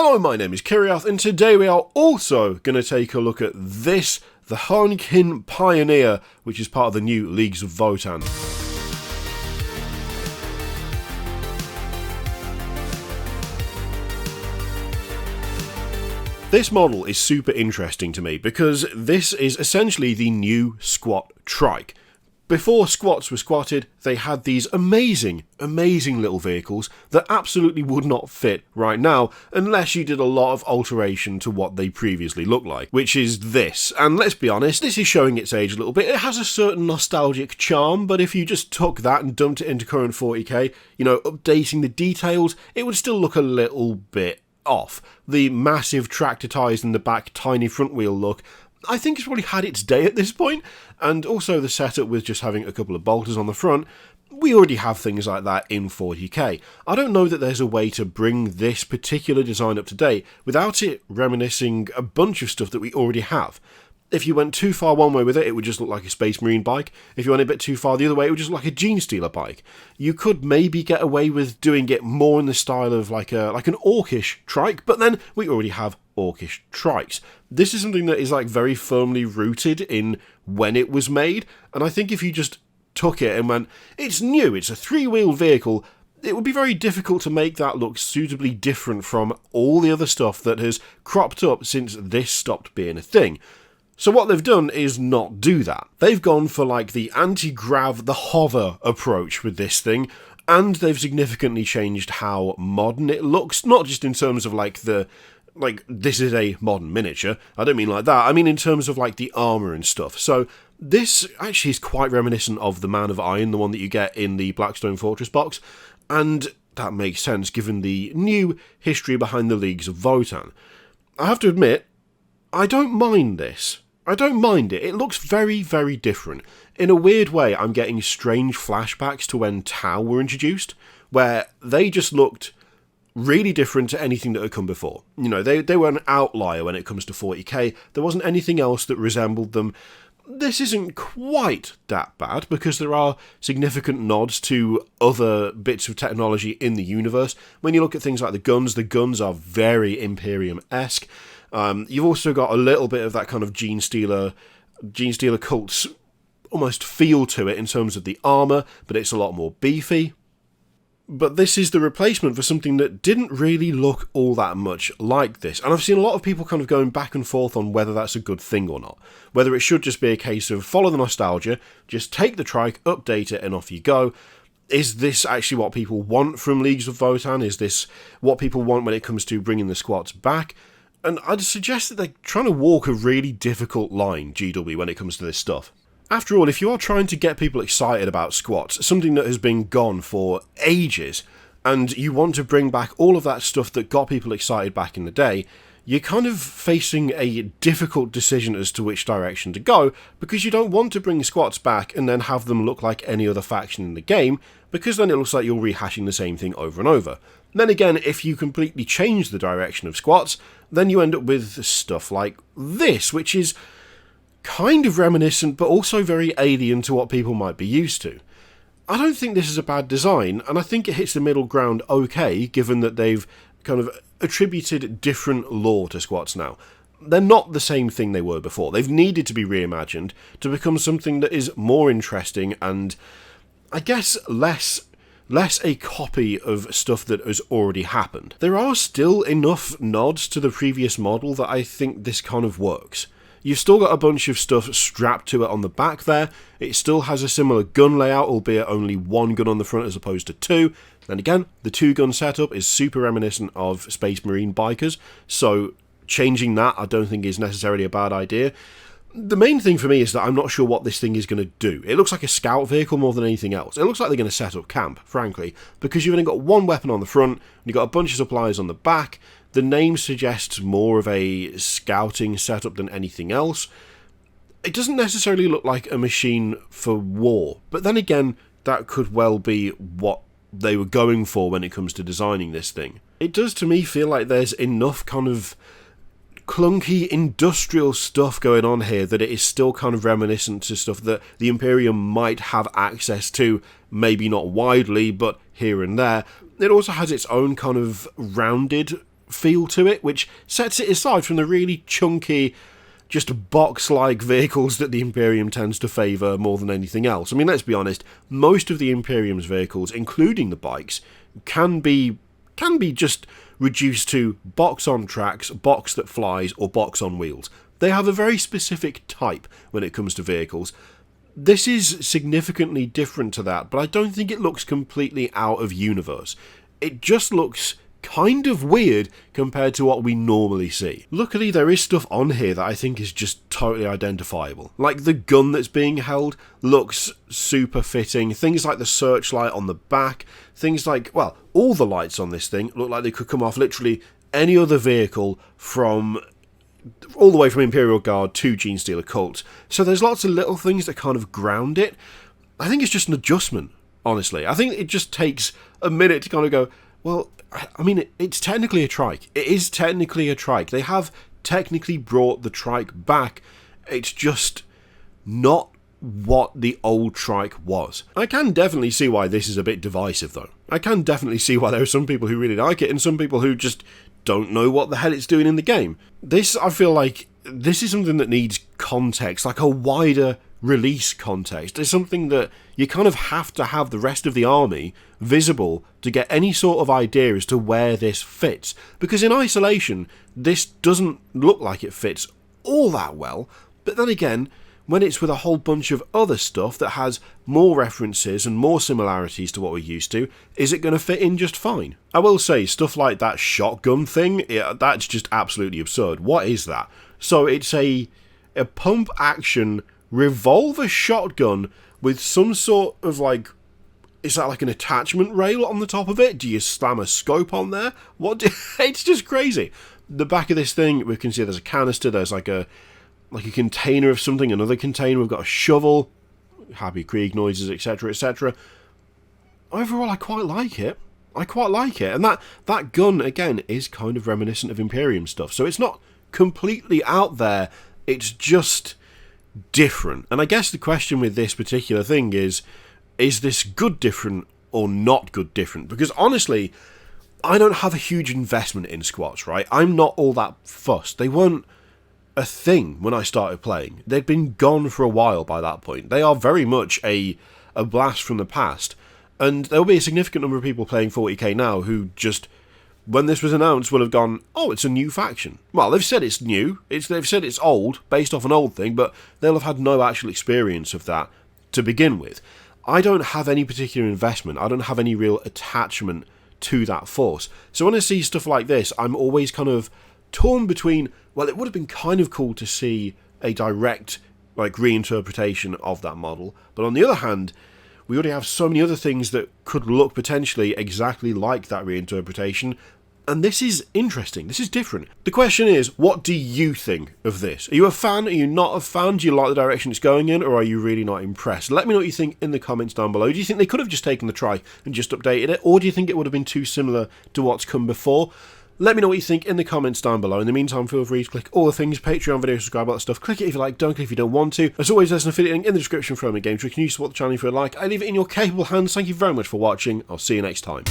Hello, my name is Kiriath, and today we are also going to take a look at this, the Harnkin Pioneer, which is part of the new Leagues of Votann. This model is super interesting to me because this is essentially the new squat trike. Before squats were squatted, they had these amazing little vehicles that absolutely would not fit right now unless you did a lot of alteration to what they previously looked like, which is this. And let's be honest, this is showing its age a little bit. It has a certain nostalgic charm, but if you just took that and dumped it into current 40k, updating the details, it would still look a little bit off. The massive tractor tyres in the back, tiny front wheel look, I think it's probably had its day at this point, and also the setup with just having a couple of bolters on the front. We already have things like that in 40k. I don't know that there's a way to bring this particular design up to date without it reminiscing a bunch of stuff that we already have. If you went too far one way with it, it would just look like a Space Marine bike. If you went a bit too far the other way, it would just look like a Gene Stealer bike. You could maybe get away with doing it more in the style of like an orcish trike, but then we already have orcish trikes. This is something that is very very rooted in when it was made, and I think if you just took it and went, it's new, it's a three-wheeled vehicle, it would be very difficult to make that look suitably different from all the other stuff that has cropped up since this stopped being a thing. So what they've done is not do that. They've gone for the anti-grav, the hover approach with this thing, and they've significantly changed how modern it looks, not just in terms of this is a modern miniature. I don't mean like that. I mean in terms of the armour and stuff. So this actually is quite reminiscent of the Man of Iron, the one that you get in the Blackstone Fortress box, and that makes sense given the new history behind the Leagues of Votann. I have to admit, I don't mind this. I don't mind it. It looks very, very different. In a weird way, I'm getting strange flashbacks to when Tau were introduced, where they just looked really different to anything that had come before. They were an outlier when it comes to 40k. There wasn't anything else that resembled them. This isn't quite that bad, because there are significant nods to other bits of technology in the universe. When you look at things like the guns are very Imperium-esque. You've also got a little bit of that kind of Gene Stealer cult's almost feel to it in terms of the armour, but it's a lot more beefy. But this is the replacement for something that didn't really look all that much like this. And I've seen a lot of people kind of going back and forth on whether that's a good thing or not. Whether it should just be a case of follow the nostalgia, just take the trike, update it, and off you go. Is this actually what people want from Leagues of Votann? Is this what people want when it comes to bringing the squats back? And I'd suggest that they're trying to walk a really difficult line, GW, when it comes to this stuff. After all, if you are trying to get people excited about squats, something that has been gone for ages, and you want to bring back all of that stuff that got people excited back in the day, you're kind of facing a difficult decision as to which direction to go, because you don't want to bring squats back and then have them look like any other faction in the game, because then it looks like you're rehashing the same thing over and over. Then again, if you completely change the direction of squats, then you end up with stuff like this, which is kind of reminiscent, but also very alien to what people might be used to. I don't think this is a bad design, and I think it hits the middle ground okay, given that they've kind of attributed different lore to squats now. They're not the same thing they were before. They've needed to be reimagined to become something that is more interesting and, I guess, less a copy of stuff that has already happened. There are still enough nods to the previous model that I think this kind of works. You've still got a bunch of stuff strapped to it on the back there. It still has a similar gun layout, albeit only one gun on the front as opposed to two. And again, the two-gun setup is super reminiscent of Space Marine bikers, so changing that I don't think is necessarily a bad idea. The main thing for me is that I'm not sure what this thing is going to do. It looks like a scout vehicle more than anything else. It looks like they're going to set up camp, frankly, because you've only got one weapon on the front, and you've got a bunch of supplies on the back. The name suggests more of a scouting setup than anything else. It doesn't necessarily look like a machine for war, but then again, that could well be what they were going for when it comes to designing this thing. It does to me feel like there's enough kind of clunky industrial stuff going on here that it is still kind of reminiscent to stuff that the Imperium might have access to, maybe not widely, but here and there. It also has its own kind of rounded feel to it, which sets it aside from the really chunky, just box-like vehicles that the Imperium tends to favour more than anything else. I mean, let's be honest, most of the Imperium's vehicles, including the bikes, can be just reduced to box on tracks, box that flies, or box on wheels. They have a very specific type when it comes to vehicles. This is significantly different to that, but I don't think it looks completely out of universe. It just looks kind of weird compared to what we normally see. Luckily, there is stuff on here that I think is just totally identifiable. Like the gun that's being held looks super fitting. Things like the searchlight on the back, things like, well, all the lights on this thing look like they could come off literally any other vehicle from all the way from Imperial Guard to Genestealer Cult. So there's lots of little things that kind of ground it. I think it's just an adjustment, honestly. I think it just takes a minute to kind of go, well, I mean, it's technically a trike. It is technically a trike. They have technically brought the trike back. It's just not what the old trike was. I can definitely see why this is a bit divisive, though. I can definitely see why there are some people who really like it and some people who just don't know what the hell it's doing in the game. This, I feel like, this is something that needs context, like a wider release context. It's something that you kind of have to have the rest of the army visible to get any sort of idea as to where this fits. Because in isolation, this doesn't look like it fits all that well. But then again, when it's with a whole bunch of other stuff that has more references and more similarities to what we're used to, is it going to fit in just fine? I will say, stuff like that shotgun thing, that's just absolutely absurd. What is that? So it's a pump action revolver shotgun with some sort of like, is that like an attachment rail on the top of it? Do you slam a scope on there? It's just crazy. The back of this thing, we can see there's a canister, there's like a container of something, another container, we've got a shovel, happy Krieg noises, etc, etc. Overall, I quite like it. And that gun, again, is kind of reminiscent of Imperium stuff, so it's not completely out there, it's just different. And I guess the question with this particular thing is this good different or not good different? Because honestly, I don't have a huge investment in squats, right? I'm not all that fussed. They weren't a thing when I started playing. They'd been gone for a while by that point. They are very much a blast from the past. And there'll be a significant number of people playing 40k now who just, when this was announced, will have gone, oh, it's a new faction. Well, they've said it's new. They've said it's old, based off an old thing, but they'll have had no actual experience of that to begin with. I don't have any particular investment. I don't have any real attachment to that force. So when I see stuff like this, I'm always kind of torn between, well, it would have been kind of cool to see a direct reinterpretation of that model, but on the other hand, we already have so many other things that could look potentially exactly like that reinterpretation, and this is interesting, this is different. The question is, what do you think of this? Are you a fan? Are you not a fan? Do you like the direction it's going in, or are you really not impressed? Let me know what you think in the comments down below. Do you think they could have just taken the trike and just updated it, or do you think it would have been too similar to what's come before? Let me know what you think in the comments down below. In the meantime, feel free to click all the things, Patreon video, subscribe, all that stuff. Click it if you like, don't click if you don't want to. As always, there's an affiliate link in the description for Games, where you can support the channel if you like. I leave it in your capable hands. Thank you very much for watching. I'll see you next time.